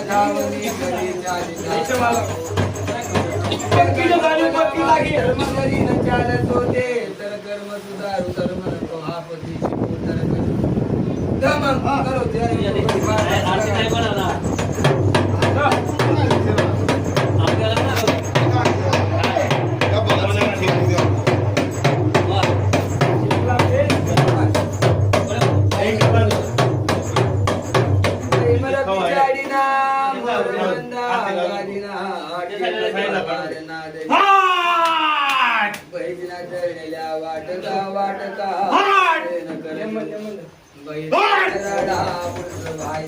धावणी करी चालिता धर्म करी न चालत होते तर कर्म सुधारू धर्म नको हा पती शिकू तर धर्म करो वाटका वाटका भाई